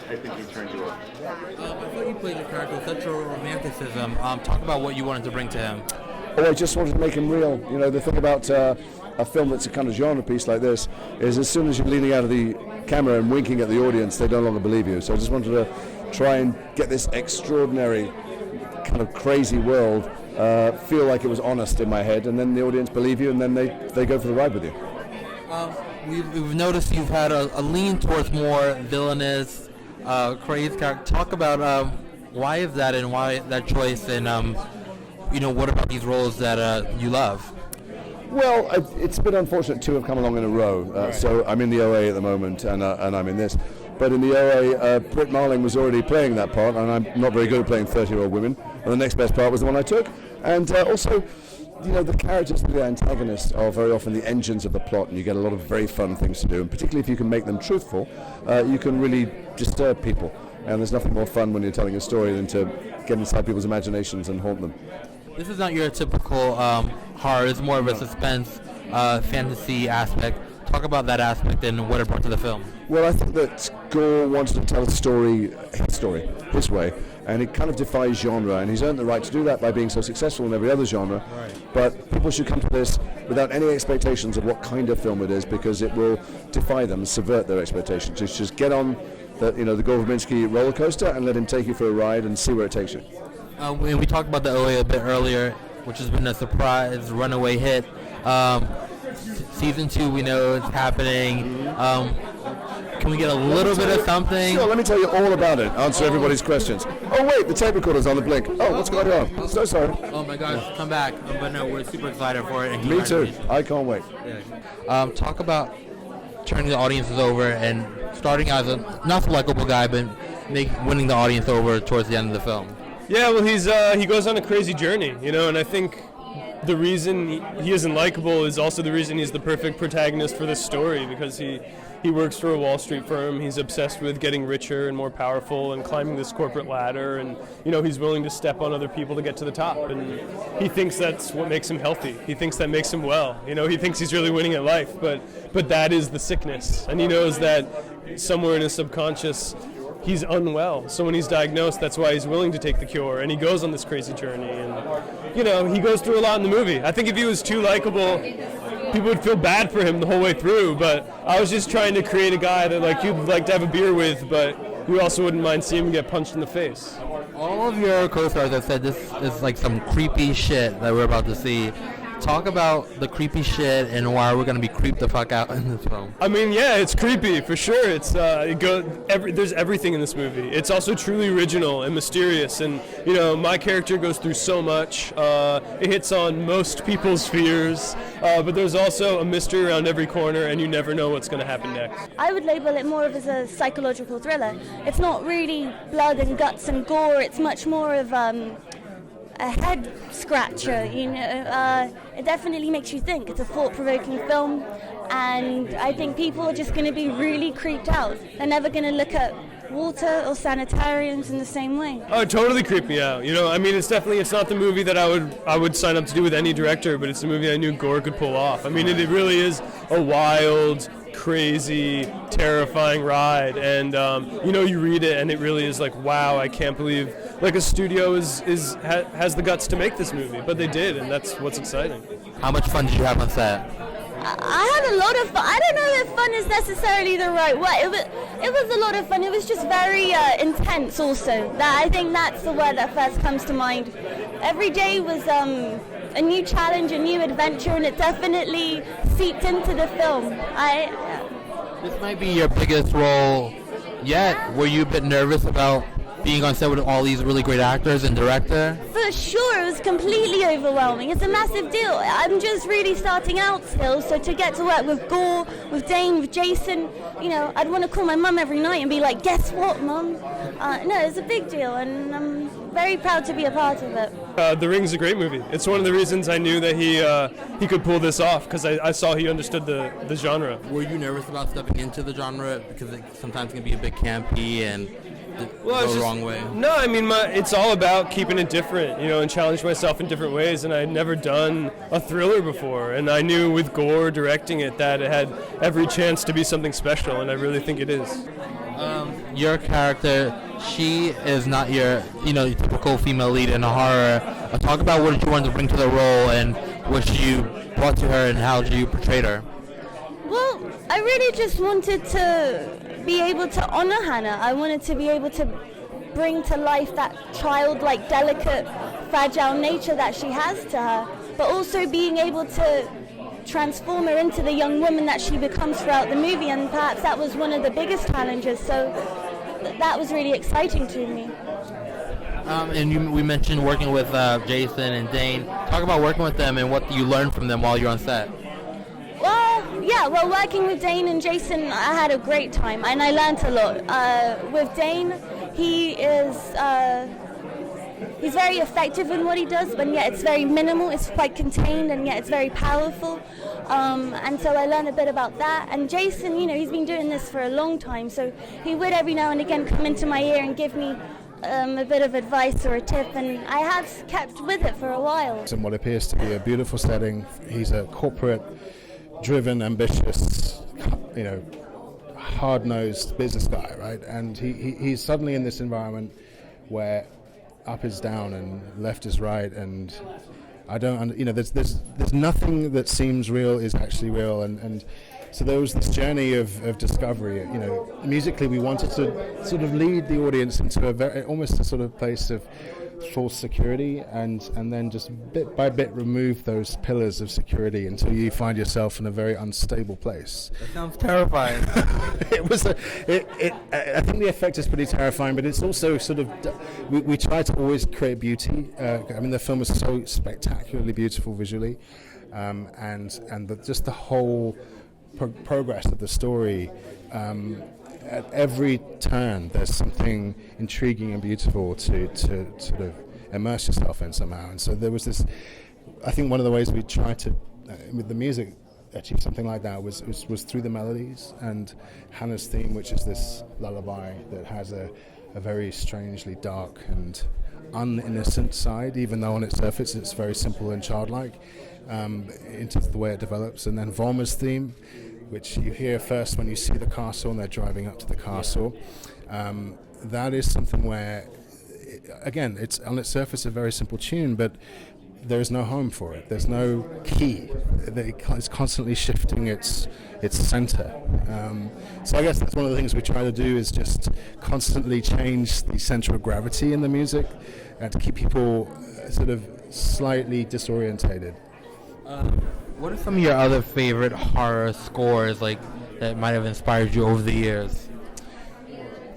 I think you turned you up. I thought you played the character with such a romanticism. Talk about what you wanted to bring to him. Oh, I just wanted to make him real. You know, the thing about a film that's a kind of genre piece like this is as soon as you're leaning out of the camera and winking at the audience, they no longer believe you. So I just wanted to try and get this extraordinary kind of crazy world feel like it was honest in my head, and then the audience believe you, and then they go for the ride with you. We've noticed you've had a lean towards more villainous, crazed character. Talk about why is that, and why that choice, and what about these roles that you love? Well, it's a bit unfortunate two have come along in a row. Right. So I'm in the OA at the moment, and I'm in this. But in the OA, Britt Marling was already playing that part, and I'm not very good at playing 30-year-old women. And the next best part was the one I took. And also, the characters of the antagonists are very often the engines of the plot, and you get a lot of very fun things to do. And particularly if you can make them truthful, you can really disturb people. And there's nothing more fun when you're telling a story than to get inside people's imaginations and haunt them. This is not your typical horror. It's more of a suspense, fantasy aspect. Talk about that aspect and what it brought to the film. Well, I think that Gore wanted to tell a story, his way, and it kind of defies genre, and he's earned the right to do that by being so successful in every other genre. Right. But people should come to this without any expectations of what kind of film it is, because it will defy them, subvert their expectations. Just get on the Gore Verbinski roller coaster and let him take you for a ride and see where it takes you. We talked about the OA a bit earlier, which has been a surprise runaway hit. Season 2, we know it's happening. Can we get a little bit of something? Sure, let me tell you all about it. Answer everybody's questions. Oh wait, the tape recorder's on the blink. Oh, what's going on? I'm so sorry. Oh my gosh, come back. But no, we're super excited for it. And Me too. I can't wait. Yeah. Talk about turning the audiences over and starting as a not so likable guy, but winning the audience over towards the end of the film. Yeah, well, he goes on a crazy journey, and I think the reason he isn't likable is also the reason he's the perfect protagonist for this story, because he works for a Wall Street firm. He's obsessed with getting richer and more powerful and climbing this corporate ladder, and he's willing to step on other people to get to the top, and he thinks that's what makes him healthy. He thinks that makes him well. He thinks he's really winning at life, but that is the sickness, and he knows that somewhere in his subconscious he's unwell. So when he's diagnosed, that's why he's willing to take the cure, and he goes on this crazy journey, and he goes through a lot in the movie. I think if he was too likable, people would feel bad for him the whole way through, but I was just trying to create a guy that you'd like to have a beer with, but you also wouldn't mind seeing him get punched in the face. All of your co-stars have said this is like some creepy shit that we're about to see. Talk about the creepy shit and why we're going to be creeped the fuck out in this film. I mean, yeah, it's creepy for sure. It's there's everything in this movie. It's also truly original and mysterious, and my character goes through so much. It hits on most people's fears, but there's also a mystery around every corner, and you never know what's going to happen next. I would label it more of as a psychological thriller. It's not really blood and guts and gore. It's much more of a head scratcher, it definitely makes you think. It's a thought-provoking film, and I think people are just going to be really creeped out. They're never going to look at water or sanitariums in the same way. Oh, it totally creeped me out. I mean, it's not the movie that I would sign up to do with any director, but it's a movie I knew Gore could pull off. I mean, it really is a wild, crazy, terrifying ride, and you read it and it really is like, wow, I can't believe a studio has the guts to make this movie, but they did, and that's what's exciting. How much fun did you have on set? I had a lot of fun. I don't know if fun is necessarily the right word. It was a lot of fun. It was just very intense also. I think that's the word that first comes to mind. Every day was a new challenge, a new adventure, and it definitely seeped into the film. This might be your biggest role yet. Were you a bit nervous about being on set with all these really great actors and director? For sure, it was completely overwhelming. It's a massive deal. I'm just really starting out still, so to get to work with Gore, with Dane, with Jason, I'd want to call my mum every night and be like, guess what, Mum? No, it's a big deal, and I'm very proud to be a part of it. The Ring's a great movie. It's one of the reasons I knew that he could pull this off, because I saw he understood the genre. Were you nervous about stepping into the genre, because it sometimes can be a bit campy and go the wrong way? No, I mean, it's all about keeping it different, and challenging myself in different ways. And I had never done a thriller before, and I knew with Gore directing it that it had every chance to be something special, and I really think it is. Your character, she is not your, typical female lead in a horror. Talk about what you wanted to bring to the role and what you brought to her and how you portrayed her. Well, I really just wanted to be able to honor Hannah. I wanted to be able to bring to life that childlike, delicate, fragile nature that she has to her, but also being able to transform her into the young woman that she becomes throughout the movie, and perhaps that was one of the biggest challenges, so that was really exciting to me. We mentioned working with Jason and Dane. Talk about working with them and what you learned from them while you're on set. Well, working with Dane and Jason, I had a great time, and I learned a lot. With Dane, he's very effective in what he does, but yet it's very minimal, it's quite contained, and yet it's very powerful. And so I learned a bit about that. And Jason, he's been doing this for a long time, so he would every now and again come into my ear and give me a bit of advice or a tip, and I have kept with it for a while. In what appears to be a beautiful setting, he's a corporate, driven, ambitious, hard-nosed business guy, right? And he's suddenly in this environment where up is down and left is right, and I don't, there's nothing that seems real is actually real, and so there was this journey of discovery. Musically we wanted to sort of lead the audience into almost a sort of place of false security, and then just bit by bit remove those pillars of security until you find yourself in a very unstable place. That sounds terrifying. I think the effect is pretty terrifying, but it's also sort of, we try to always create beauty. The film is so spectacularly beautiful visually, and just the whole progress of the story. At every turn there's something intriguing and beautiful to sort of immerse yourself in somehow, and so there was this, I think one of the ways we tried to with the music achieve something like that was through the melodies, and Hannah's theme, which is this lullaby that has a very strangely dark and uninnocent side, even though on its surface it's very simple and childlike, into the way it develops. And then Volma's theme, which you hear first when you see the castle and they're driving up to the castle. That is something where, again, it's on its surface a very simple tune, but there's no home for it. There's no key. It's constantly shifting its center. So I guess that's one of the things we try to do, is just constantly change the center of gravity in the music, to keep people sort of slightly disorientated. What are some of your other favorite horror scores, that might have inspired you over the years?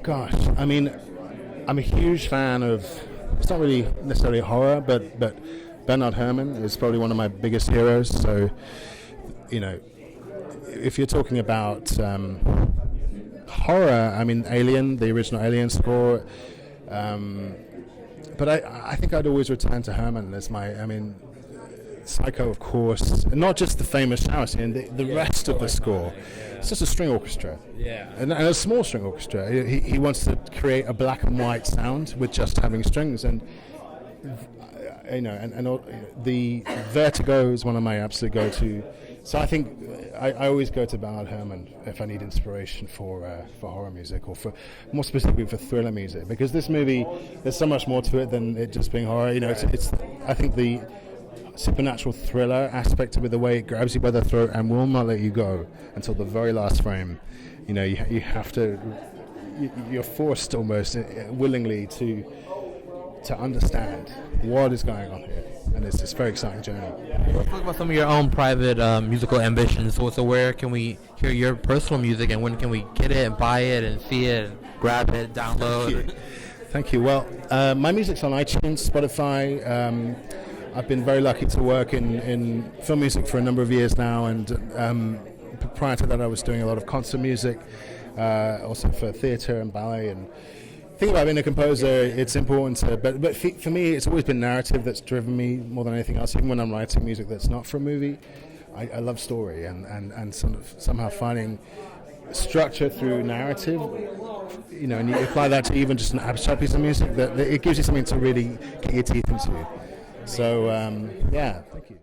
Gosh, I'm a huge fan of, it's not really necessarily horror, but Bernard Herrmann is probably one of my biggest heroes. So, if you're talking about horror, Alien, the original Alien score, but I think I'd always return to Herrmann as my, Psycho, of course, and not just the famous shower scene, the rest of the score. It's just a string orchestra, and a small string orchestra. He wants to create a black and white sound with just having strings, and the Vertigo is one of my absolute go-to. So I think I always go to Bernard Herrmann if I need inspiration for horror music, or for more specifically for thriller music, because this movie, there's so much more to it than it just being horror. It's I think the supernatural thriller aspect of it, the way it grabs you by the throat and will not let you go until the very last frame. You have to, you're forced almost willingly to understand what is going on here, and it's this very exciting journey. Let's talk about some of your own private musical ambitions. So where can we hear your personal music, and when can we get it and buy it and see it and grab it, download? Thank you. Well, my music's on iTunes, Spotify. I've been very lucky to work in film music for a number of years now, and prior to that I was doing a lot of concert music, also for theatre and ballet. And the thing about being a composer, it's important to, but for me it's always been narrative that's driven me more than anything else. Even when I'm writing music that's not for a movie, I love story, and sort of somehow finding structure through narrative you know, and you apply that to even just an abstract piece of music, that it gives you something to really get your teeth into. So, yeah, thank you.